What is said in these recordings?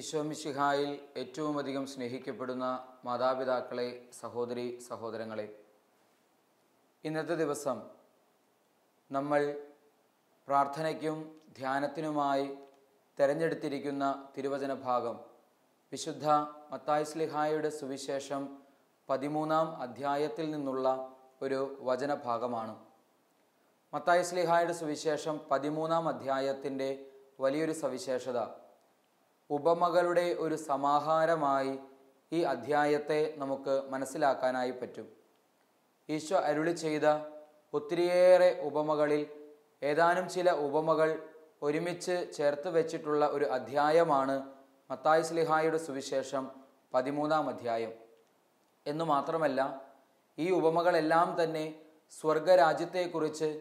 ഈശോ മിശിഹായിൽ ഏറ്റവും അധികം സ്നേഹിക്കപ്പെടുന്ന മാതാപിതാക്കളെ, സഹോദരി സഹോദരങ്ങളെ, ഇന്നത്തെ ദിവസം നമ്മൾ പ്രാർത്ഥനയ്ക്കും ധ്യാനത്തിനുമായി തിരഞ്ഞെടുത്തിരിക്കുന്ന തിരുവചന ഭാഗം വിശുദ്ധ മത്തായി ശ്ലീഹായുടെ സുവിശേഷം 13-ാം അധ്യായത്തിൽ നിന്നുള്ള ഒരു വചനഭാഗമാണ്. മത്തായി ശ്ലീഹായുടെ സുവിശേഷം 13-ാം അധ്യായത്തിൻ്റെ വലിയൊരു സവിശേഷത, ഉപമകളുടെ ഒരു സമാഹാരമായി ഈ അധ്യായത്തെ നമുക്ക് മനസ്സിലാക്കാനായി പറ്റും. ഈശോ അരുളി ചെയ്ത ഒത്തിരിയേറെ ഉപമകളിൽ ഏതാനും ചില ഉപമകൾ ഒരുമിച്ച് ചേർത്ത് വെച്ചിട്ടുള്ള ഒരു അധ്യായമാണ് മത്തായി ശ്ലീഹായുടെ സുവിശേഷം 13-ാം അധ്യായം. എന്നു മാത്രമല്ല, ഈ ഉപമകളെല്ലാം തന്നെ സ്വർഗരാജ്യത്തെക്കുറിച്ച്,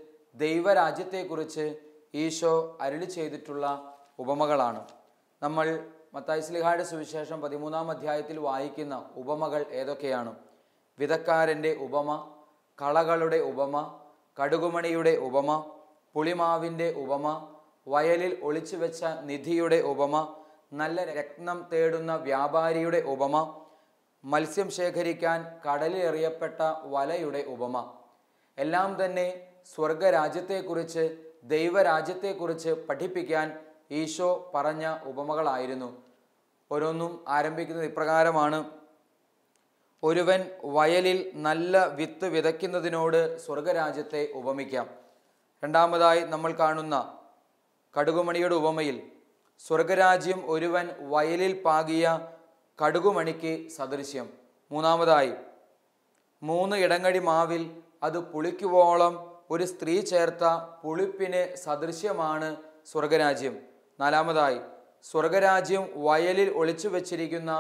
ദൈവരാജ്യത്തെക്കുറിച്ച് ഈശോ അരുളി ചെയ്തിട്ടുള്ള ഉപമകളാണ്. നമ്മൾ മത്തായി ശ്ലീഹായുടെ സുവിശേഷം 13-ാം അധ്യായത്തിൽ വായിക്കുന്ന ഉപമകൾ ഏതൊക്കെയാണ്? വിതക്കാരൻ്റെ ഉപമ, കളകളുടെ ഉപമ, കടുകുമണിയുടെ ഉപമ, പുളിമാവിൻ്റെ ഉപമ, വയലിൽ ഒളിച്ചു വെച്ച നിധിയുടെ ഉപമ, നല്ല രത്നം തേടുന്ന വ്യാപാരിയുടെ ഉപമ, മത്സ്യം ശേഖരിക്കാൻ കടലിൽ എറിയപ്പെട്ട വലയുടെ ഉപമ. എല്ലാം തന്നെ സ്വർഗരാജ്യത്തെക്കുറിച്ച്, ദൈവരാജ്യത്തെക്കുറിച്ച് പഠിപ്പിക്കാൻ ഈശോ പറഞ്ഞ ഉപമകളായിരുന്നു. ഓരോന്നും ആരംഭിക്കുന്നത് ഇപ്രകാരമാണ്: ഒരുവൻ വയലിൽ നല്ല വിത്ത് വിതയ്ക്കുന്നതിനോട് സ്വർഗരാജ്യത്തെ ഉപമിക്കാം. രണ്ടാമതായി നമ്മൾ കാണുന്ന കടുകുമണിയുടെ ഉപമയിൽ സ്വർഗരാജ്യം ഒരുവൻ വയലിൽ പാകിയ കടുകുമണിക്ക് സദൃശ്യം. മൂന്നാമതായി 3 ഇടങ്ങഴി മാവിൽ അത് പുളിക്കുവോളം ഒരു സ്ത്രീ ചേർത്ത പുളിപ്പിന് സദൃശ്യമാണ് സ്വർഗരാജ്യം. നാലാമതായി, സ്വർഗരാജ്യം വയലിൽ ഒളിച്ചു വച്ചിരിക്കുന്ന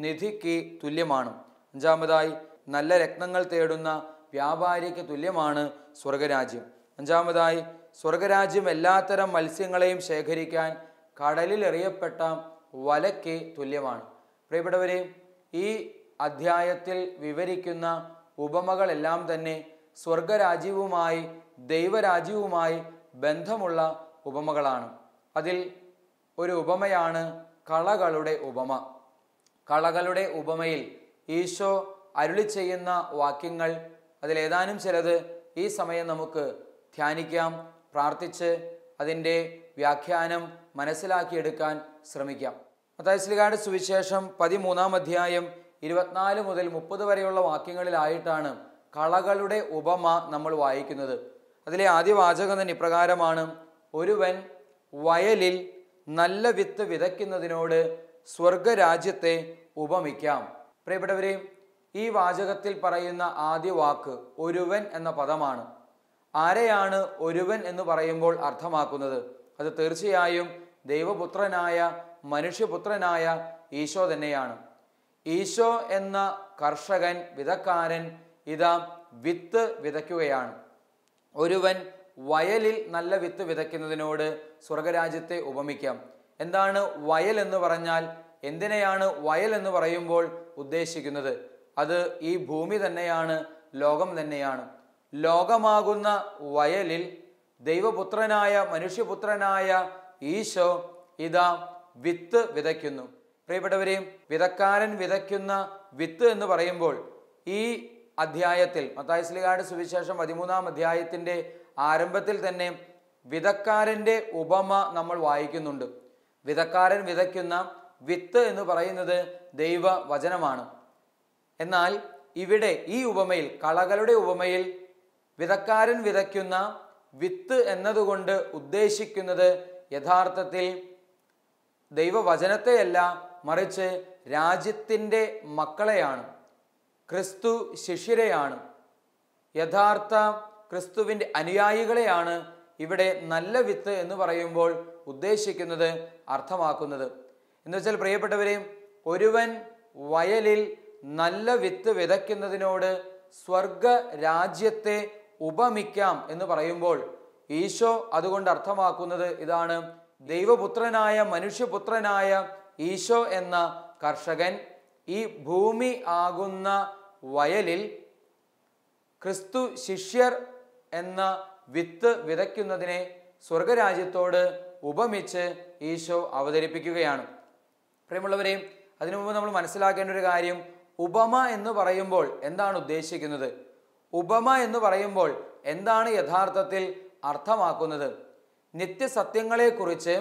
നിധിക്ക് തുല്യമാണ്. അഞ്ചാമതായി, നല്ല രത്നങ്ങൾ തേടുന്ന വ്യാപാരിക്ക് തുല്യമാണ് സ്വർഗരാജ്യം. അഞ്ചാമതായി, സ്വർഗരാജ്യം എല്ലാത്തരം മത്സ്യങ്ങളെയും ശേഖരിക്കാൻ കടലിൽ എറിയപ്പെട്ട വലയ്ക്ക് തുല്യമാണ്. പ്രിയപ്പെട്ടവരെ, ഈ അധ്യായത്തിൽ വിവരിക്കുന്ന ഉപമകളെല്ലാം തന്നെ സ്വർഗരാജ്യവുമായി, ദൈവരാജ്യവുമായി ബന്ധമുള്ള ഉപമകളാണ്. അതിൽ ഒരു ഉപമയാണ് കളകളുടെ ഉപമ. കളകളുടെ ഉപമയിൽ ഈശോ അരുളി ചെയ്യുന്ന വാക്യങ്ങൾ, അതിലേതാനും ചിലത് ഈ സമയം നമുക്ക് ധ്യാനിക്കാം, പ്രാർത്ഥിച്ച് അതിൻ്റെ വ്യാഖ്യാനം മനസ്സിലാക്കിയെടുക്കാൻ ശ്രമിക്കാം. മത്തായി ശ്ലീഹായുടെ സുവിശേഷം 13-ാം അധ്യായം 24 മുതൽ 30 വരെയുള്ള വാക്യങ്ങളിലായിട്ടാണ് കളകളുടെ ഉപമ നമ്മൾ വായിക്കുന്നത്. അതിലെ ആദ്യ വാചകം തന്നെ ഇപ്രകാരമാണ്: ഒരുവൻ വയലിൽ നല്ല വിത്ത് വിതയ്ക്കുന്നതിനോട് സ്വർഗരാജ്യത്തെ ഉപമിക്കാം. പ്രിയപ്പെട്ടവരെ, ഈ വാചകത്തിൽ പറയുന്ന ആദ്യ വാക്ക് ഒരുവൻ എന്ന പദമാണ്. ആരെയാണ് ഒരുവൻ എന്ന് പറയുമ്പോൾ അർത്ഥമാക്കുന്നത്? അത് തീർച്ചയായും ദൈവപുത്രനായ, മനുഷ്യപുത്രനായ ഈശോ തന്നെയാണ്. ഈശോ എന്ന കർഷകൻ, വിതക്കാരൻ ഇതാ വിത്ത് വിതയ്ക്കുകയാണ്. ഒരുവൻ വയലിൽ നല്ല വിത്ത് വിതയ്ക്കുന്നതിനോട് സ്വർഗരാജ്യത്തെ ഉപമിക്കാം. എന്താണ് വയൽ എന്ന് പറഞ്ഞാൽ? എന്തിനെയാണ് വയൽ എന്ന് പറയുമ്പോൾ ഉദ്ദേശിക്കുന്നത്? അത് ഈ ഭൂമി തന്നെയാണ്, ലോകം തന്നെയാണ്. ലോകമാകുന്ന വയലിൽ ദൈവപുത്രനായ, മനുഷ്യപുത്രനായ ഈശോ ഇതാ വിത്ത് വിതയ്ക്കുന്നു. പ്രിയപ്പെട്ടവരെ, വിതക്കാരൻ വിതയ്ക്കുന്ന വിത്ത് എന്ന് പറയുമ്പോൾ ഈ അധ്യായത്തിൽ, മത്തായി ശ്ലീഹായുടെ സുവിശേഷം 13-ാം അധ്യായത്തിൻ്റെ ആരംഭത്തിൽ തന്നെ വിതക്കാരൻ്റെ ഉപമ നമ്മൾ വായിക്കുന്നുണ്ട്. വിതക്കാരൻ വിതയ്ക്കുന്ന വിത്ത് എന്ന് പറയുന്നത് ദൈവവചനമാണ്. എന്നാൽ ഇവിടെ ഈ ഉപമയിൽ, കളകളുടെ ഉപമയിൽ, വിതക്കാരൻ വിതയ്ക്കുന്ന വിത്ത് എന്നതുകൊണ്ട് ഉദ്ദേശിക്കുന്നത് യഥാർത്ഥത്തിൽ ദൈവവചനത്തെയല്ല, മറിച്ച് രാജ്യത്തിൻ്റെ മക്കളെയാണ്, ക്രിസ്തു ശിഷ്യരെയാണ്, യഥാർത്ഥ ക്രിസ്തുവിൻ്റെ അനുയായികളെയാണ് ഇവിടെ നല്ല വിത്ത് എന്ന് പറയുമ്പോൾ ഉദ്ദേശിക്കുന്നത്, അർത്ഥമാക്കുന്നത്. എന്ന് വെച്ചാൽ പ്രിയപ്പെട്ടവരെ, ഒരുവൻ വയലിൽ നല്ല വിത്ത് വിതയ്ക്കുന്നതിനോട് സ്വർഗ രാജ്യത്തെ ഉപമിക്കാം എന്ന് പറയുമ്പോൾ ഈശോ അതുകൊണ്ട് അർത്ഥമാക്കുന്നത് ഇതാണ്: ദൈവപുത്രനായ, മനുഷ്യപുത്രനായ ഈശോ എന്ന കർഷകൻ ഈ ഭൂമി ആകുന്ന വയലിൽ ക്രിസ്തു ശിഷ്യർ എന്ന വിത്ത് വിതയ്ക്കുന്നതിനെ സ്വർഗരാജ്യത്തോട് ഉപമിച്ച് ഈശോ അവതരിപ്പിക്കുകയാണ്. പ്രിയമുള്ളവരെ, അതിനു മുമ്പ് നമ്മൾ മനസ്സിലാക്കേണ്ട ഒരു കാര്യം, ഉപമ എന്ന് പറയുമ്പോൾ എന്താണ് ഉദ്ദേശിക്കുന്നത്? ഉപമ എന്ന് പറയുമ്പോൾ എന്താണ് യഥാർത്ഥത്തിൽ അർത്ഥമാക്കുന്നത്? നിത്യസത്യങ്ങളെക്കുറിച്ച്,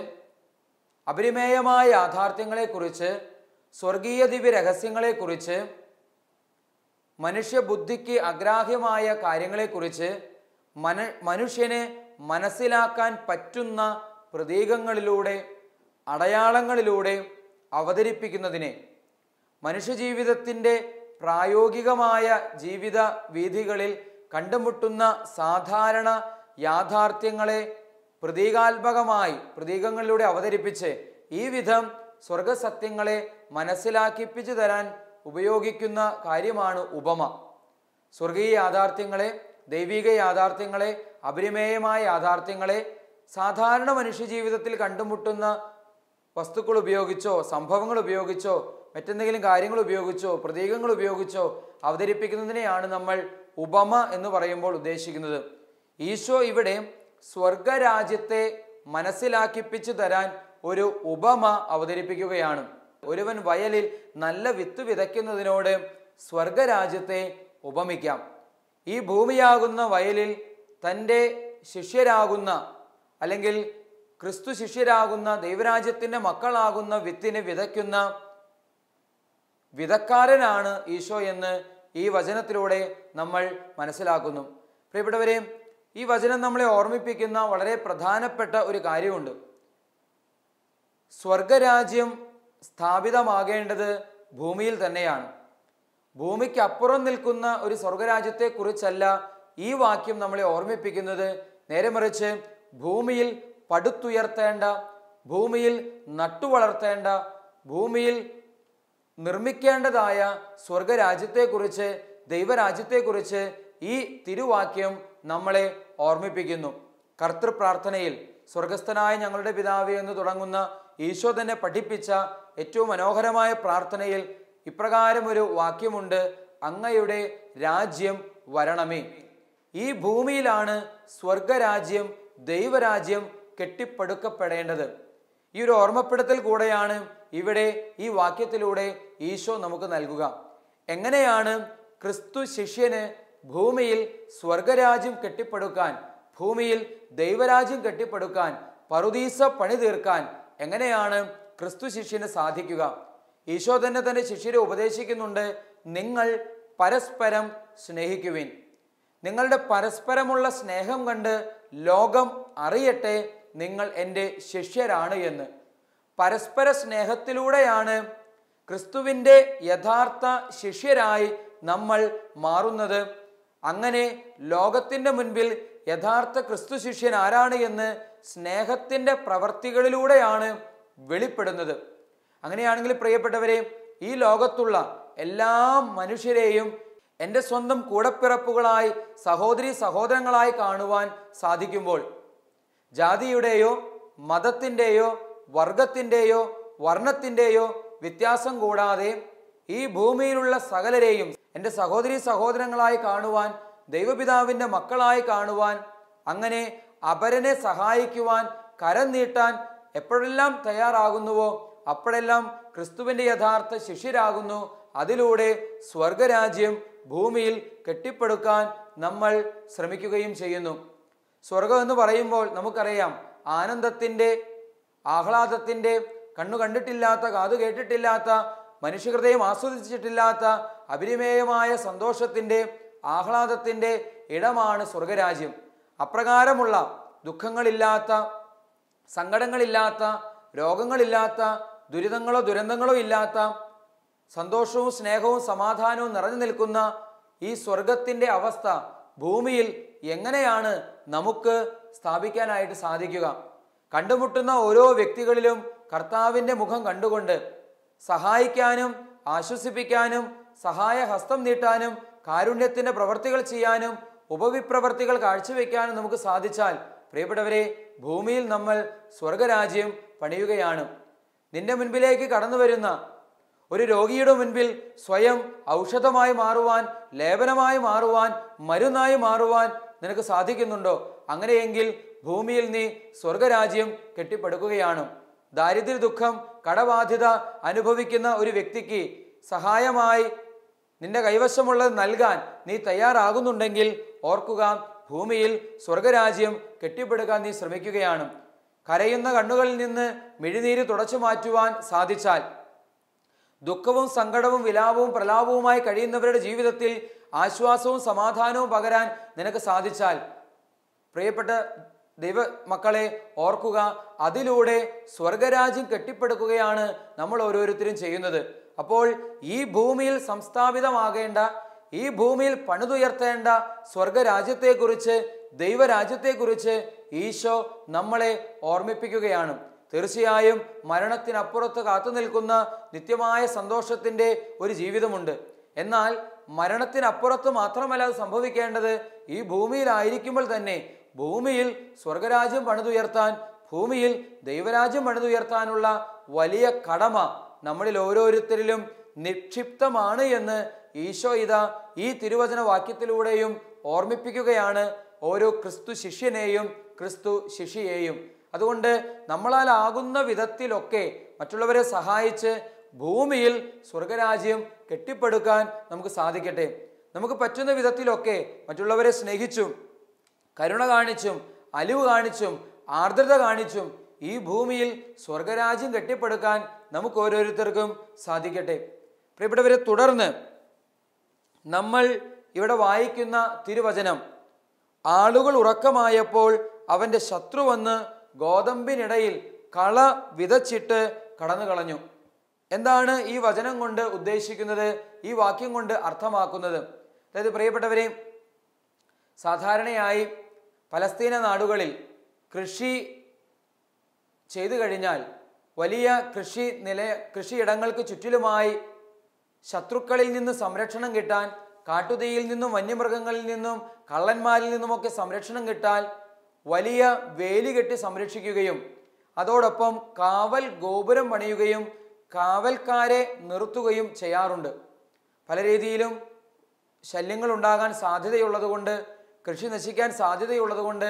അപരിമേയമായ യാഥാർത്ഥ്യങ്ങളെക്കുറിച്ച്, സ്വർഗീയ ദിവ്യ രഹസ്യങ്ങളെക്കുറിച്ച്, മനുഷ്യബുദ്ധിക്ക് അഗ്രാഹ്യമായ കാര്യങ്ങളെക്കുറിച്ച് മനുഷ്യനെ മനസ്സിലാക്കാൻ പറ്റുന്ന പ്രതീകങ്ങളിലൂടെ, അടയാളങ്ങളിലൂടെ അവതരിപ്പിക്കുന്നതിനെ, മനുഷ്യജീവിതത്തിൻ്റെ പ്രായോഗികമായ ജീവിത വീഥികളിൽ കണ്ടുമുട്ടുന്ന സാധാരണ യാഥാർത്ഥ്യങ്ങളെ പ്രതീകാത്മകമായി പ്രതീകങ്ങളിലൂടെ അവതരിപ്പിച്ച് ഈ വിധം സ്വർഗസത്യങ്ങളെ മനസ്സിലാക്കിപ്പിച്ചു തരാൻ ഉപയോഗിക്കുന്ന കാര്യമാണ് ഉപമ. സ്വർഗീയ യാഥാർത്ഥ്യങ്ങളെ, ദൈവിക യാഥാർത്ഥ്യങ്ങളെ, അപരിമേയമായ യാഥാർത്ഥ്യങ്ങളെ സാധാരണ മനുഷ്യജീവിതത്തിൽ കണ്ടുമുട്ടുന്ന വസ്തുക്കൾ ഉപയോഗിച്ചോ, സംഭവങ്ങൾ ഉപയോഗിച്ചോ, മറ്റെന്തെങ്കിലും കാര്യങ്ങൾ ഉപയോഗിച്ചോ, പ്രതീകങ്ങൾ ഉപയോഗിച്ചോ അവതരിപ്പിക്കുന്നതിനെയാണ് നമ്മൾ ഉപമ എന്ന് പറയുമ്പോൾ ഉദ്ദേശിക്കുന്നത്. ഈശോ ഇവിടെ സ്വർഗരാജ്യത്തെ മനസ്സിലാക്കിപ്പിച്ചു തരാൻ ഒരു ഉപമ അവതരിപ്പിക്കുകയാണ്. ഒരുവൻ വയലിൽ നല്ല വിത്ത് വിതയ്ക്കുന്നതിനോട് സ്വർഗരാജ്യത്തെ ഉപമിക്കാം. ഈ ഭൂമിയാകുന്ന വയലിൽ തൻ്റെ ശിഷ്യരാകുന്ന, അല്ലെങ്കിൽ ക്രിസ്തു ശിഷ്യരാകുന്ന, ദൈവരാജ്യത്തിൻ്റെ മക്കളാകുന്ന വിത്തിനെ വിതയ്ക്കുന്ന വിതക്കാരനാണ് ഈശോ എന്ന് ഈ വചനത്തിലൂടെ നമ്മൾ മനസ്സിലാക്കുന്നു. പ്രിയപ്പെട്ടവരെ, ഈ വചനം നമ്മളെ ഓർമ്മിപ്പിക്കുന്ന വളരെ പ്രധാനപ്പെട്ട ഒരു കാര്യമുണ്ട്. സ്വർഗരാജ്യം സ്ഥാപിതമാകേണ്ടത് ഭൂമിയിൽ തന്നെയാണ്. ഭൂമിക്കപ്പുറം നിൽക്കുന്ന ഒരു സ്വർഗരാജ്യത്തെക്കുറിച്ചല്ല ഈ വാക്യം നമ്മളെ ഓർമ്മിപ്പിക്കുന്നത്. നേരെ മറിച്ച് ഭൂമിയിൽ പടുത്തുയർത്തേണ്ട, ഭൂമിയിൽ നട്ടുവളർത്തേണ്ട, ഭൂമിയിൽ നിർമ്മിക്കേണ്ടതായ സ്വർഗരാജ്യത്തെക്കുറിച്ച്, ദൈവരാജ്യത്തെക്കുറിച്ച് ഈ തിരുവാക്യം നമ്മളെ ഓർമ്മിപ്പിക്കുന്നു. കർത്തൃപ്രാർത്ഥനയിൽ സ്വർഗസ്ഥനായ ഞങ്ങളുടെ പിതാവേ എന്ന് തുടങ്ങുന്ന ഈശോ തന്നെ പഠിപ്പിച്ച ഏറ്റവും മനോഹരമായ പ്രാർത്ഥനയിൽ ഇപ്രകാരം ഒരു വാക്യമുണ്ട്: അങ്ങയുടെ രാജ്യം വരണമേ. ഈ ഭൂമിയിലാണ് സ്വർഗരാജ്യം, ദൈവരാജ്യം കെട്ടിപ്പടുക്കപ്പെടേണ്ടത്. ഈ ഒരു ഓർമ്മപ്പെടുത്തൽ കൂടെയാണ് ഇവിടെ ഈ വാക്യത്തിലൂടെ ഈശോ നമുക്ക് നൽകുക. എങ്ങനെയാണ് ക്രിസ്തു ശിഷ്യന് ഭൂമിയിൽ സ്വർഗരാജ്യം കെട്ടിപ്പടുക്കാൻ, ഭൂമിയിൽ ദൈവരാജ്യം കെട്ടിപ്പടുക്കാൻ, പറുദീസ പണി തീർക്കാൻ എങ്ങനെയാണ് ക്രിസ്തു ശിഷ്യന് സാധിക്കുക? ഈശോ തന്നെ തൻ്റെ ശിഷ്യരെ ഉപദേശിക്കുന്നുണ്ട്: നിങ്ങൾ പരസ്പരം സ്നേഹിക്കുവിൻ. നിങ്ങളുടെ പരസ്പരമുള്ള സ്നേഹം കണ്ട് ലോകം അറിയട്ടെ നിങ്ങൾ എൻ്റെ ശിഷ്യരാണ് എന്ന്. പരസ്പര സ്നേഹത്തിലൂടെയാണ് ക്രിസ്തുവിൻ്റെ യഥാർത്ഥ ശിഷ്യരായി നമ്മൾ മാറുന്നത്. അങ്ങനെ ലോകത്തിൻ്റെ മുൻപിൽ യഥാർത്ഥ ക്രിസ്തു ശിഷ്യൻ ആരാണ് എന്ന് സ്നേഹത്തിൻ്റെ പ്രവർത്തികളിലൂടെയാണ് വെളിപ്പെടുന്നത്. അങ്ങനെയാണെങ്കിൽ പ്രിയപ്പെട്ടവരെ, ഈ ലോകത്തുള്ള എല്ലാ മനുഷ്യരെയും എൻ്റെ സ്വന്തം കൂടപ്പിറപ്പുകളായി, സഹോദരി സഹോദരങ്ങളായി കാണുവാൻ സാധിക്കുമ്പോൾ, ജാതിയുടെയോ മതത്തിൻ്റെയോ വർഗത്തിൻ്റെയോ വർണ്ണത്തിൻ്റെയോ വ്യത്യാസം കൂടാതെ ഈ ഭൂമിയിലുള്ള സകലരെയും എൻ്റെ സഹോദരി സഹോദരങ്ങളായി കാണുവാൻ, ദൈവപിതാവിൻ്റെ മക്കളായി കാണുവാൻ, അങ്ങനെ അപരനെ സഹായിക്കുവാൻ, കരം നീട്ടാൻ എപ്പോഴെല്ലാം തയ്യാറാകുന്നുവോ അപ്പോഴെല്ലാം ക്രിസ്തുവിൻ്റെ യഥാർത്ഥ ശിഷ്യരാകുന്നു. അതിലൂടെ സ്വർഗരാജ്യം ഭൂമിയിൽ കെട്ടിപ്പടുക്കാൻ നമ്മൾ ശ്രമിക്കുകയും ചെയ്യുന്നു. സ്വർഗം എന്ന് പറയുമ്പോൾ നമുക്കറിയാം, ആനന്ദത്തിൻ്റെ, ആഹ്ലാദത്തിൻ്റെ, കണ്ണു കണ്ടിട്ടില്ലാത്ത, കാതു കേട്ടിട്ടില്ലാത്ത, മനുഷ്യഹൃദയം ആസ്വദിച്ചിട്ടില്ലാത്ത അപരിമേയമായ സന്തോഷത്തിൻ്റെ, ആഹ്ലാദത്തിൻ്റെ ഇടമാണ് സ്വർഗരാജ്യം. അപ്രകാരമുള്ള ദുഃഖങ്ങളില്ലാത്ത, സങ്കടങ്ങളില്ലാത്ത, രോഗങ്ങളില്ലാത്ത, ദുരിതങ്ങളോ ദുരന്തങ്ങളോ ഇല്ലാത്ത, സന്തോഷവും സ്നേഹവും സമാധാനവും നിറഞ്ഞു നിൽക്കുന്ന ഈ സ്വർഗത്തിൻ്റെ അവസ്ഥ ഭൂമിയിൽ എങ്ങനെയാണ് നമുക്ക് സ്ഥാപിക്കാനായിട്ട് സാധിക്കുക? കണ്ടുമുട്ടുന്ന ഓരോ വ്യക്തികളിലും കർത്താവിൻ്റെ മുഖം കണ്ടുകൊണ്ട് സഹായിക്കാനും, ആശ്വസിപ്പിക്കാനും, സഹായ ഹസ്തം നീട്ടാനും, കാരുണ്യത്തിൻ്റെ പ്രവർത്തികൾ ചെയ്യാനും, ഉപവിപ്രവർത്തികൾ കാഴ്ചവെക്കാനും നമുക്ക് സാധിച്ചാൽ, പ്രിയപ്പെട്ടവരെ, ഭൂമിയിൽ നമ്മൾ സ്വർഗരാജ്യം പണിയുകയാണ്. നിന്റെ മുൻപിലേക്ക് കടന്നു വരുന്ന ഒരു രോഗിയുടെ മുൻപിൽ സ്വയം ഔഷധമായി മാറുവാൻ, ലേപനമായി മാറുവാൻ, മരുന്നായി മാറുവാൻ നിനക്ക് സാധിക്കുന്നുണ്ടോ? അങ്ങനെയെങ്കിൽ ഭൂമിയിൽ നീ സ്വർഗരാജ്യം കെട്ടിപ്പടുക്കുകയാണ്. ദാരിദ്ര്യ ദുഃഖം കടബാധ്യത അനുഭവിക്കുന്ന ഒരു വ്യക്തിക്ക് സഹായമായി നിന്റെ കൈവശമുള്ളത് നൽകാൻ നീ തയ്യാറാകുന്നുണ്ടെങ്കിൽ ഓർക്കുക, ഭൂമിയിൽ സ്വർഗരാജ്യം കെട്ടിപ്പടുക്കാൻ നീ ശ്രമിക്കുകയാണ്. കരയുന്ന കണ്ണുകളിൽ നിന്ന് മിഴിനീര് തുടച്ചു മാറ്റുവാൻ സാധിച്ചാൽ, ദുഃഖവും സങ്കടവും വിലാപവും പ്രലാപവുമായി കഴിയുന്നവരുടെ ജീവിതത്തിൽ ആശ്വാസവും സമാധാനവും പകരാൻ നിനക്ക് സാധിച്ചാൽ, പ്രിയപ്പെട്ട ദൈവ മക്കളെ ഓർക്കുക, അതിലൂടെ സ്വർഗരാജ്യം കെട്ടിപ്പടുക്കുകയാണ് നമ്മൾ ഓരോരുത്തരും ചെയ്യുന്നത്. അപ്പോൾ ഈ ഭൂമിയിൽ സംസ്ഥാപിതമാകേണ്ട, ഈ ഭൂമിയിൽ പണിതുയർത്തേണ്ട സ്വർഗരാജ്യത്തെക്കുറിച്ച്, ദൈവരാജ്യത്തെക്കുറിച്ച് ഈശോ നമ്മളെ ഓർമ്മിപ്പിക്കുകയാണ്. തീർച്ചയായും മരണത്തിനപ്പുറത്ത് കാത്തു നിൽക്കുന്ന നിത്യമായ സന്തോഷത്തിൻ്റെ ഒരു ജീവിതമുണ്ട്. എന്നാൽ മരണത്തിനപ്പുറത്ത് മാത്രമല്ല അത് സംഭവിക്കേണ്ടത്, ഈ ഭൂമിയിലായിരിക്കുമ്പോൾ തന്നെ ഭൂമിയിൽ സ്വർഗരാജ്യം പണിതുയർത്താൻ, ഭൂമിയിൽ ദൈവരാജ്യം പണിതുയർത്താനുള്ള വലിയ കടമ നമ്മളിൽ ഓരോരുത്തരിലും നിക്ഷിപ്തമാണ് എന്ന് ഈശോ ഇതാ ഈ തിരുവചന വാക്യത്തിലൂടെയും ഓർമ്മിപ്പിക്കുകയാണ് ഓരോ ക്രിസ്തു ശിഷ്യനെയും ക്രിസ്തു ശിഷ്യയെയും. അതുകൊണ്ട് നമ്മളാലാകുന്ന വിധത്തിലൊക്കെ മറ്റുള്ളവരെ സഹായിച്ച് ഭൂമിയിൽ സ്വർഗരാജ്യം കെട്ടിപ്പടുക്കാൻ നമുക്ക് സാധിക്കട്ടെ. നമുക്ക് പറ്റുന്ന വിധത്തിലൊക്കെ മറ്റുള്ളവരെ സ്നേഹിച്ചും കരുണ കാണിച്ചും അലിവ് കാണിച്ചും ആർദ്രത കാണിച്ചും ഈ ഭൂമിയിൽ സ്വർഗരാജ്യം കെട്ടിപ്പടുക്കാൻ നമുക്ക് ഓരോരുത്തർക്കും സാധിക്കട്ടെ. പ്രിയപ്പെട്ടവരെ, തുടർന്ന് നമ്മൾ ഇവിടെ വായിക്കുന്ന തിരുവചനം, ആളുകൾ ഉറക്കമായപ്പോൾ അവൻ്റെ ശത്രു വന്ന് ഗോതമ്പിനിടയിൽ കള വിതച്ചിട്ട് കടന്നു കളഞ്ഞു. എന്താണ് ഈ വചനം കൊണ്ട് ഉദ്ദേശിക്കുന്നത്, ഈ വാക്യം കൊണ്ട് അർത്ഥമാക്കുന്നത്? അതായത് പ്രിയപ്പെട്ടവരെ, സാധാരണയായി പലസ്തീന നാടുകളിൽ കൃഷി ചെയ്തു കഴിഞ്ഞാൽ വലിയ കൃഷിയിടങ്ങൾക്ക് ചുറ്റിലുമായി ശത്രുക്കളിൽ നിന്ന് സംരക്ഷണം കിട്ടാൻ, കാട്ടുതീയിൽ നിന്നും വന്യമൃഗങ്ങളിൽ നിന്നും കള്ളന്മാരിൽ നിന്നുമൊക്കെ സംരക്ഷണം കിട്ടാൻ വലിയ വേലി കെട്ടി സംരക്ഷിക്കുകയും അതോടൊപ്പം കാവൽ ഗോപുരം പണിയുകയും കാവൽക്കാരെ നിർത്തുകയും ചെയ്യാറുണ്ട്. പല രീതിയിലും ശല്യങ്ങൾ ഉണ്ടാകാൻ സാധ്യതയുള്ളതുകൊണ്ട്, കൃഷി നശിക്കാൻ സാധ്യതയുള്ളതുകൊണ്ട്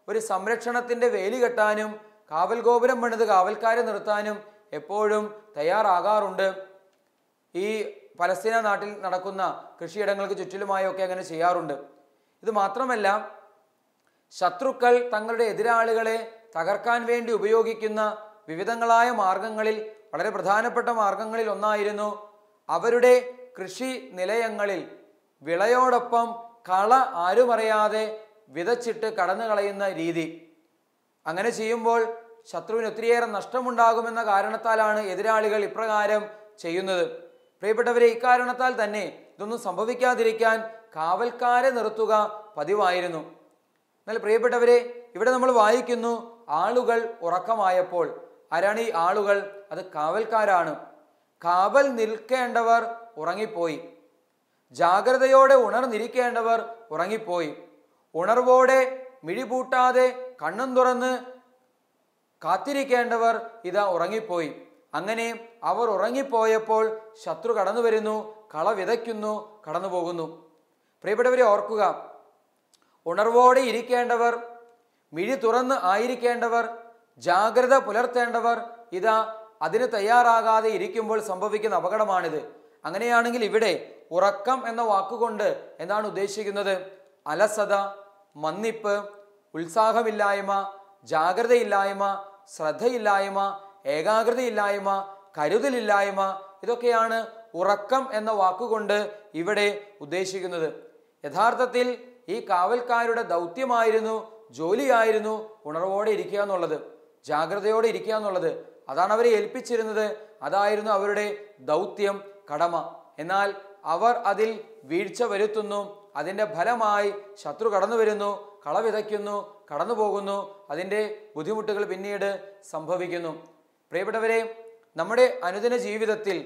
ഒരു സംരക്ഷണത്തിൻ്റെ വേലി കെട്ടാനും കാവൽ ഗോപുരം പണിത് കാവൽക്കാരെ നിർത്താനും എപ്പോഴും തയ്യാറാകാറുണ്ട്. ഈ പലസ്തീന നാട്ടിൽ നടക്കുന്ന കൃഷിയിടങ്ങൾക്ക് ചുറ്റിലുമായൊക്കെ അങ്ങനെ ചെയ്യാറുണ്ട്. ഇത് മാത്രമല്ല, ശത്രുക്കൾ തങ്ങളുടെ എതിരാളികളെ തകർക്കാൻ വേണ്ടി ഉപയോഗിക്കുന്ന വിവിധങ്ങളായ മാർഗങ്ങളിൽ വളരെ പ്രധാനപ്പെട്ട മാർഗങ്ങളിൽ ഒന്നായിരുന്നു അവരുടെ കൃഷി നിലയങ്ങളിൽ വിളയോടൊപ്പം കള ആരുമറിയാതെ വിതച്ചിട്ട് കടന്നു കളയുന്ന രീതി. അങ്ങനെ ചെയ്യുമ്പോൾ ശത്രുവിന് ഒത്തിരിയേറെ നഷ്ടമുണ്ടാകുമെന്ന കാരണത്താലാണ് എതിരാളികൾ ഇപ്രകാരം ചെയ്യുന്നത്. പ്രിയപ്പെട്ടവരെ, ഇക്കാരണത്താൽ തന്നെ ഇതൊന്നും സംഭവിക്കാതിരിക്കാൻ കാവൽക്കാരെ നിർത്തുക പതിവായിരുന്നു. എന്നാൽ പ്രിയപ്പെട്ടവരെ, ഇവിടെ നമ്മൾ വായിക്കുന്നു, ആളുകൾ ഉറക്കമായപ്പോൾ. ആരാണ് ഈ ആളുകൾ? അത് കാവൽക്കാരാണ്. കാവൽ നിൽക്കേണ്ടവർ ഉറങ്ങിപ്പോയി. ജാഗ്രതയോടെ ഉണർന്നിരിക്കേണ്ടവർ ഉറങ്ങിപ്പോയി. ഉണർവോടെ മിഴിപൂട്ടാതെ കണ്ണും തുറന്ന് കാത്തിരിക്കേണ്ടവർ ഇതാ ഉറങ്ങിപ്പോയി. അങ്ങനെ അവർ ഉറങ്ങിപ്പോയപ്പോൾ ശത്രു കടന്നു വരുന്നു, കള വിതയ്ക്കുന്നു, കടന്നു പോകുന്നു. പ്രിയപ്പെട്ടവരെ ഓർക്കുക, ഉണർവോടെ ഇരിക്കേണ്ടവർ, മിഴി തുറന്ന് ആയിരിക്കേണ്ടവർ, ജാഗ്രത പുലർത്തേണ്ടവർ ഇതാ അതിന് തയ്യാറാകാതെ ഇരിക്കുമ്പോൾ സംഭവിക്കുന്ന അപകടമാണിത്. അങ്ങനെയാണെങ്കിൽ ഇവിടെ ഉറക്കം എന്ന വാക്കുകൊണ്ട് എന്താണ് ഉദ്ദേശിക്കുന്നത്? അലസത, മന്ദിപ്പ്, ഉത്സാഹമില്ലായ്മ, ജാഗ്രതയില്ലായ്മ, ശ്രദ്ധയില്ലായ്മ, ഏകാഗ്രതയില്ലായ്മ, കരുതലില്ലായ്മ, ഇതൊക്കെയാണ് ഉറക്കം എന്ന വാക്കുകൊണ്ട് ഇവിടെ ഉദ്ദേശിക്കുന്നത്. യഥാർത്ഥത്തിൽ ഈ കാവൽക്കാരുടെ ദൗത്യമായിരുന്നു, ജോലിയായിരുന്നു ഉണർവോടെ ഇരിക്കുക എന്നുള്ളത്, ജാഗ്രതയോടെ ഇരിക്കുക എന്നുള്ളത്. അതാണ് അവരെ ഏൽപ്പിച്ചിരുന്നത്, അതായിരുന്നു അവരുടെ ദൗത്യം, കടമ. എന്നാൽ അവർ അതിൽ വീഴ്ച വരുത്തുന്നു. അതിൻ്റെ ഫലമായി ശത്രു കടന്നു വരുന്നു, കള വിതയ്ക്കുന്നു, കടന്നു പോകുന്നു. അതിൻ്റെ ബുദ്ധിമുട്ടുകൾ പിന്നീട് സംഭവിക്കുന്നു. പ്രിയപ്പെട്ടവരെ, നമ്മുടെ അനുദിന ജീവിതത്തിൽ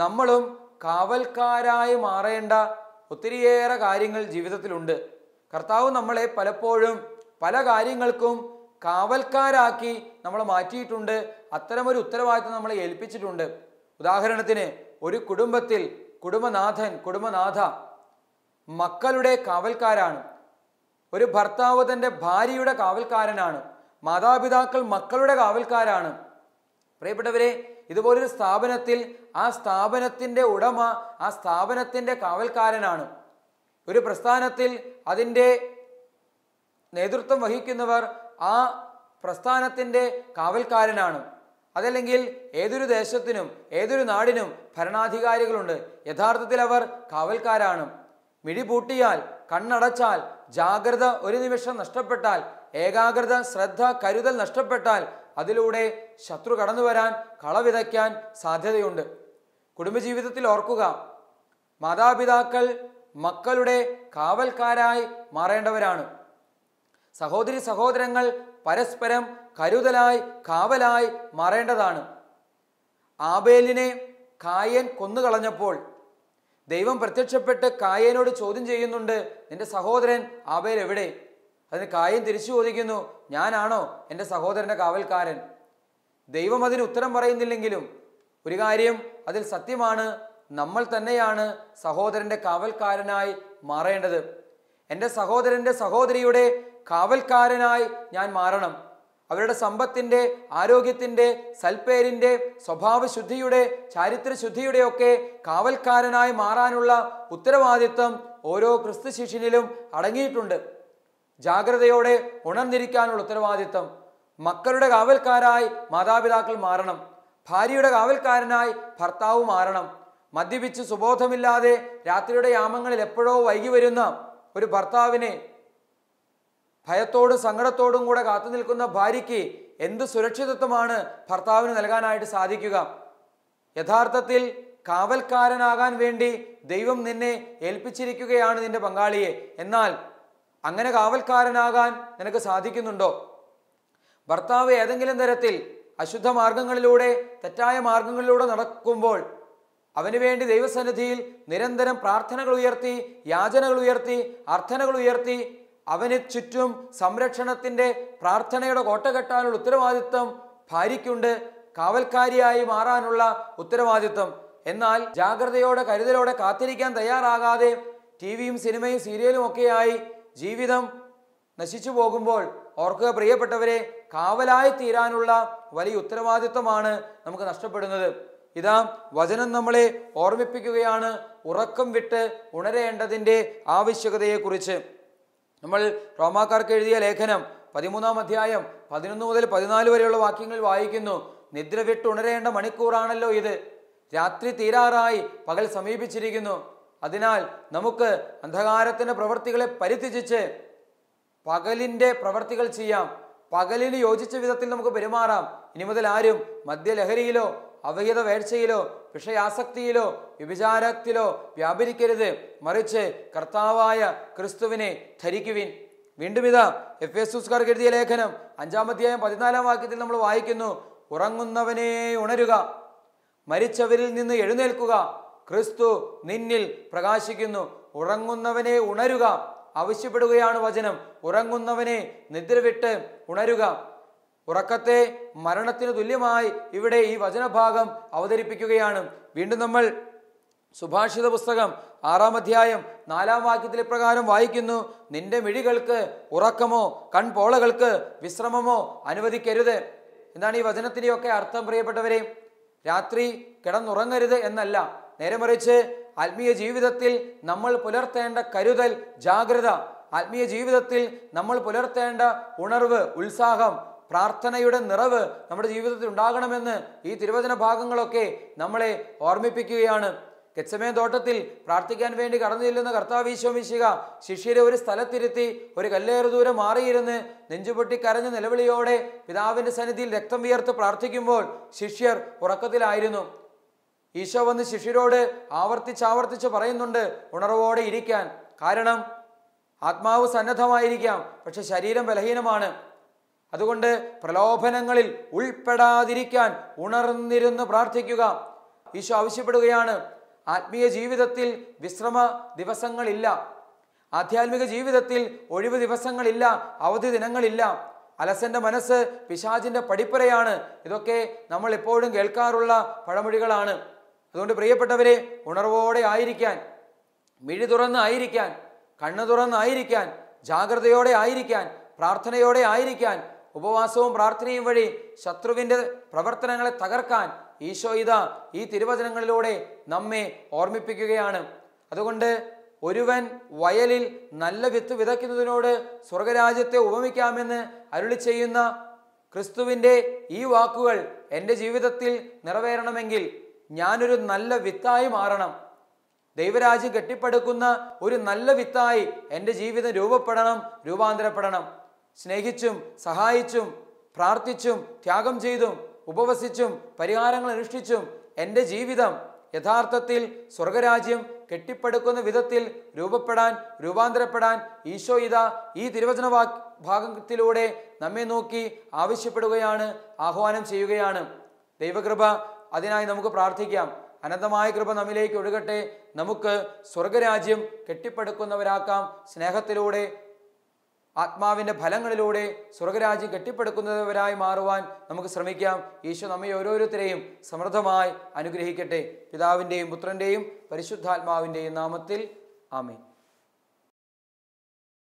നമ്മളും കാവൽക്കാരായി മാറേണ്ട ഒത്തിരിയേറെ കാര്യങ്ങൾ ജീവിതത്തിലുണ്ട്. കർത്താവ് നമ്മളെ പലപ്പോഴും പല കാര്യങ്ങൾക്കും കാവൽക്കാരാക്കി നമ്മളെ മാറ്റിയിട്ടുണ്ട്. അത്തരമൊരു ഉത്തരവാദിത്വം നമ്മളെ ഏൽപ്പിച്ചിട്ടുണ്ട്. ഉദാഹരണത്തിന്, ഒരു കുടുംബത്തിൽ കുടുംബനാഥ മക്കളുടെ കാവൽക്കാരാണ്. ഒരു ഭർത്താവ് തൻ്റെ ഭാര്യയുടെ കാവൽക്കാരനാണ്. മാതാപിതാക്കൾ മക്കളുടെ കാവൽക്കാരാണ്. പ്രിയപ്പെട്ടവരെ, ഇതുപോലൊരു സ്ഥാപനത്തിൽ ആ സ്ഥാപനത്തിൻ്റെ ഉടമ ആ സ്ഥാപനത്തിൻ്റെ കാവൽക്കാരനാണ്. ഒരു പ്രസ്ഥാനത്തിൽ അതിൻ്റെ നേതൃത്വം വഹിക്കുന്നവർ ആ പ്രസ്ഥാനത്തിൻ്റെ കാവൽക്കാരനാണ്. അതല്ലെങ്കിൽ ഏതൊരു ദേശത്തിനും ഏതൊരു നാടിനും ഭരണാധികാരികളുണ്ട്. യഥാർത്ഥത്തിൽ അവർ കാവൽക്കാരാണ്. മിഴി പൂട്ടിയാൽ, കണ്ണടച്ചാൽ, ജാഗ്രത ഒരു നിമിഷം നഷ്ടപ്പെട്ടാൽ, ഏകാഗ്രത, ശ്രദ്ധ, കരുതൽ നഷ്ടപ്പെട്ടാൽ അതിലൂടെ ശത്രു കടന്നു വരാൻ, കള വിതയ്ക്കാൻ സാധ്യതയുണ്ട്. കുടുംബജീവിതത്തിൽ ഓർക്കുക, മാതാപിതാക്കൾ മക്കളുടെ കാവൽക്കാരായി മാറേണ്ടവരാണ്. സഹോദരി സഹോദരങ്ങൾ പരസ്പരം കരുതലായി കാവലായി മാറേണ്ടതാണ്. ആബേലിനെ കായൻ കൊന്നുകളഞ്ഞപ്പോൾ ദൈവം പ്രത്യക്ഷപ്പെട്ട് കായനോട് ചോദ്യം ചെയ്യുന്നുണ്ട്, നിന്റെ സഹോദരൻ ആബേൽ എവിടെ? അതിന് കായൻ തിരിച്ചു ചോദിക്കുന്നു, ഞാനാണോ എൻ്റെ സഹോദരൻ്റെ കാവൽക്കാരൻ? ദൈവം അതിന് ഉത്തരം പറയുന്നില്ലെങ്കിലും ഒരു കാര്യം അതിൽ സത്യമാണ്, നമ്മൾ തന്നെയാണ് സഹോദരൻ്റെ കാവൽക്കാരനായി മാറേണ്ടത്. എൻ്റെ സഹോദരൻ്റെ സഹോദരിയുടെ കാവൽക്കാരനായി ഞാൻ മാറണം. അവരുടെ സമ്പത്തിൻ്റെ, ആരോഗ്യത്തിൻ്റെ, സൽപ്പേരിൻ്റെ, സ്വഭാവശുദ്ധിയുടെ, ചാരിത്രശുദ്ധിയുടെ ഒക്കെ കാവൽക്കാരനായി മാറാനുള്ള ഉത്തരവാദിത്വം ഓരോ ക്രിസ്തു ശിഷ്യനിലും അടങ്ങിയിട്ടുണ്ട്. ജാഗ്രതയോടെ ഉണർന്നിരിക്കാനുള്ള ഉത്തരവാദിത്വം. മക്കളുടെ കാവൽക്കാരായി മാതാപിതാക്കൾ മാറണം. ഭാര്യയുടെ കാവൽക്കാരനായി ഭർത്താവ് മാറണം. മദ്യപിച്ച് സുബോധമില്ലാതെ രാത്രിയുടെ യാമങ്ങളിൽ എപ്പോഴോ വൈകി വരുന്ന ഒരു ഭർത്താവിനെ ഭയത്തോടും സങ്കടത്തോടും കൂടെ കാത്തു നിൽക്കുന്ന ഭാര്യയ്ക്ക് എന്ത് സുരക്ഷിതത്വമാണ് ഭർത്താവിന് നൽകാനായിട്ട് സാധിക്കുക? യഥാർത്ഥത്തിൽ കാവൽക്കാരനാകാൻ വേണ്ടി ദൈവം നിന്നെ ഏൽപ്പിച്ചിരിക്കുകയാണ് നിന്റെ പങ്കാളിയെ. എന്നാൽ അങ്ങനെ കാവൽക്കാരനാകാൻ നിനക്ക് സാധിക്കുന്നുണ്ടോ? ഭർത്താവ് ഏതെങ്കിലും തരത്തിൽ അശുദ്ധ മാർഗങ്ങളിലൂടെ, തെറ്റായ മാർഗങ്ങളിലൂടെ നടക്കുമ്പോൾ അവന് വേണ്ടി ദൈവസന്നിധിയിൽ നിരന്തരം പ്രാർത്ഥനകൾ ഉയർത്തി, യാചനകൾ ഉയർത്തി, അർത്ഥനകൾ ഉയർത്തി അവന് ചുറ്റും സംരക്ഷണത്തിൻ്റെ പ്രാർത്ഥനയുടെ കോട്ട കെട്ടാനുള്ള ഉത്തരവാദിത്വം ഭാര്യയ്ക്കുണ്ട്. കാവൽക്കാരിയായി മാറാനുള്ള ഉത്തരവാദിത്വം. എന്നാൽ ജാഗ്രതയോടെ കരുതലോടെ കാത്തിരിക്കാൻ തയ്യാറാകാതെ ടിവിയും സിനിമയും സീരിയലും ഒക്കെയായി ജീവിതം നശിച്ചു പോകുമ്പോൾ ഓർക്കുക പ്രിയപ്പെട്ടവരെ, കാവലായി തീരാനുള്ള വലിയ ഉത്തരവാദിത്വമാണ് നമുക്ക് നഷ്ടപ്പെടുന്നത്. ഇതാ വചനം നമ്മളെ ഓർമ്മിപ്പിക്കുകയാണ് ഉറക്കം വിട്ട് ഉണരേണ്ടതിൻ്റെ ആവശ്യകതയെക്കുറിച്ച്. നമ്മൾ റോമാക്കാർക്ക് എഴുതിയ ലേഖനം 13-ാം അധ്യായം 11 മുതൽ 14 വരെയുള്ള വാക്യങ്ങൾ വായിക്കുന്നു. നിദ്ര വിട്ട് ഉണരേണ്ട മണിക്കൂറാണല്ലോ ഇത്. രാത്രി തീരാറായി, പകൽ സമീപിച്ചിരിക്കുന്നു. അതിനാൽ നമുക്ക് അന്ധകാരത്തിൻ്റെ പ്രവൃത്തികളെ പരിത്യജിച്ച് പകലിൻ്റെ പ്രവർത്തികൾ ചെയ്യാം. പകലിന് യോജിച്ച വിധത്തിൽ നമുക്ക് പെരുമാറാം. ഇനി മുതൽ ആരും മദ്യലഹരിയിലോ അവഹിത വേഴ്ചയിലോ വിഷയാസക്തിയിലോ വ്യഭിചാരത്തിലോ വ്യാപരിക്കരുത്, മറിച്ച് കർത്താവായ ക്രിസ്തുവിനെ ധരിക്കുവിൻ. വീണ്ടും ഇതാ എഫേസ്യർക്കാർക്ക് എഴുതിയ ലേഖനം 5-ാം അധ്യായം 14-ാം വാക്യത്തിൽ നമ്മൾ വായിക്കുന്നു, ഉറങ്ങുന്നവനെ ഉണരുക, മരിച്ചവരിൽ നിന്ന് എഴുന്നേൽക്കുക, ക്രിസ്തു നിന്നിൽ പ്രകാശിക്കുന്നു. ഉറങ്ങുന്നവനെ ഉണരുക ആവശ്യപ്പെടുകയാണ് വചനം. ഉറങ്ങുന്നവനെ നിദ്ര വിട്ട് ഉണരുക. ഉറക്കത്തെ മരണത്തിന് തുല്യമായി ഇവിടെ ഈ വചനഭാഗം അവതരിപ്പിക്കുകയാണ്. വീണ്ടും നമ്മൾ സുഭാഷിത പുസ്തകം 6-ാം അധ്യായം 4-ാം വാക്യത്തിൽ പ്രകാരം വായിക്കുന്നു, നിന്റെ മിഴികൾക്ക് ഉറക്കമോ കൺപോളകൾക്ക് വിശ്രമമോ അനുവദിക്കരുത്. എന്താണ് ഈ വചനത്തിൻ്റെയൊക്കെ അർത്ഥം പ്രിയപ്പെട്ടവരെ? രാത്രി കിടന്നുറങ്ങരുത് എന്നല്ല, നേരെ മറിച്ച് ആത്മീയ ജീവിതത്തിൽ നമ്മൾ പുലർത്തേണ്ട കരുതൽ, ജാഗ്രത, ആത്മീയ ജീവിതത്തിൽ നമ്മൾ പുലർത്തേണ്ട ഉണർവ്, ഉത്സാഹം, പ്രാർത്ഥനയുടെ നിറവ് നമ്മുടെ ജീവിതത്തിൽ ഉണ്ടാകണമെന്ന് ഈ തിരുവചന ഭാഗങ്ങളൊക്കെ നമ്മളെ ഓർമ്മിപ്പിക്കുകയാണ്. ഗെത്സമേൻ തോട്ടത്തിൽ പ്രാർത്ഥിക്കാൻ വേണ്ടി കടന്നു ചെല്ലുന്ന കർത്താവ് ഈശോ മിശിഹ ശിഷ്യരെ ഒരു സ്ഥലത്തിരുത്തി ഒരു കല്ലേറ് ദൂരം മാറിയിരുന്ന് നെഞ്ചുപൊട്ടി കരഞ്ഞ നിലവിളിയോടെ പിതാവിൻ്റെ സന്നിധിയിൽ രക്തം വിയർത്ത് പ്രാർത്ഥിക്കുമ്പോൾ ശിഷ്യർ ഉറക്കത്തിലായിരുന്നു. ഈശോ വന്ന് ശിഷ്യരോട് ആവർത്തിച്ച് പറയുന്നുണ്ട് ഉണർവോടെ ഇരിക്കാൻ. കാരണം ആത്മാവ് സന്നദ്ധമായിരിക്കാം, പക്ഷെ ശരീരം ബലഹീനമാണ്. അതുകൊണ്ട് പ്രലോഭനങ്ങളിൽ ഉൾപ്പെടാതിരിക്കാൻ ഉണർന്നിരുന്ന് പ്രാർത്ഥിക്കുക. ഈശോ ആവശ്യപ്പെടുകയാണ്. ആത്മീയ ജീവിതത്തിൽ വിശ്രമ ദിവസങ്ങളില്ല, ആധ്യാത്മിക ജീവിതത്തിൽ ഒഴിവ് ദിവസങ്ങളില്ല, അവധി ദിനങ്ങളില്ല. അലസന്റെ മനസ്സ് പിശാചിന്റെ പടിപ്പുരയാണ്. ഇതൊക്കെ നമ്മൾ എപ്പോഴും കേൾക്കാറുള്ള പഴമൊഴികളാണ്. അതുകൊണ്ട് പ്രിയപ്പെട്ടവരെ, ഉണർവോടെ ആയിരിക്കാൻ, മിഴി തുറന്ന് ആയിരിക്കാൻ, കണ്ണു തുറന്ന് ആയിരിക്കാൻ, ജാഗ്രതയോടെ ആയിരിക്കാൻ, പ്രാർത്ഥനയോടെ ആയിരിക്കാൻ, ഉപവാസവും പ്രാർത്ഥനയും വഴി ശത്രുവിൻ്റെ പ്രവർത്തനങ്ങളെ തകർക്കാൻ ഈശോ ഇതാ ഈ തിരുവചനങ്ങളിലൂടെ നമ്മെ ഓർമ്മിപ്പിക്കുകയാണ്. അതുകൊണ്ട് ഒരുവൻ വയലിൽ നല്ല വിത്ത് വിതയ്ക്കുന്നതിനോട് സ്വർഗരാജ്യത്തെ ഉപമിക്കാമെന്ന് അരുളി ചെയ്യുന്ന ക്രിസ്തുവിൻ്റെ ഈ വാക്കുകൾ എൻ്റെ ജീവിതത്തിൽ നിറവേറണമെങ്കിൽ ഞാനൊരു നല്ല വിത്തായി മാറണം. ദൈവരാജ്യം കെട്ടിപ്പടുക്കുന്ന ഒരു നല്ല വിത്തായി എൻ്റെ ജീവിതം രൂപപ്പെടണം, രൂപാന്തരപ്പെടണം. സ്നേഹിച്ചും സഹായിച്ചും പ്രാർത്ഥിച്ചും ത്യാഗം ചെയ്തും ഉപവസിച്ചും പരിഹാരങ്ങൾ അനുഷ്ഠിച്ചും എൻ്റെ ജീവിതം യഥാർത്ഥത്തിൽ സ്വർഗരാജ്യം കെട്ടിപ്പടുക്കുന്ന വിധത്തിൽ രൂപപ്പെടാൻ, രൂപാന്തരപ്പെടാൻ ഈശോ ഇതാ ഈ തിരുവചന ഭാഗത്തിലൂടെ നമ്മെ നോക്കി ആവശ്യപ്പെടുകയാണ്, ആഹ്വാനം ചെയ്യുകയാണ്. ദൈവകൃപ അതിനായി നമുക്ക് പ്രാർത്ഥിക്കാം. അനന്തമായ കൃപ നമ്മിലേക്ക് ഒഴുകട്ടെ. നമുക്ക് സ്വർഗരാജ്യം കെട്ടിപ്പടുക്കുന്നവരാക്കാം. സ്നേഹത്തിലൂടെ ആത്മാവിൻ്റെ ഫലങ്ങളിലൂടെ സ്വർഗരാജ്യം കെട്ടിപ്പടുക്കുന്നവരായി മാറുവാൻ നമുക്ക് ശ്രമിക്കാം. ഈശോ നമ്മെ ഓരോരുത്തരെയും സമൃദ്ധമായി അനുഗ്രഹിക്കട്ടെ. പിതാവിൻ്റെയും പുത്രൻ്റെയും പരിശുദ്ധാത്മാവിൻ്റെയും നാമത്തിൽ ആമേൻ.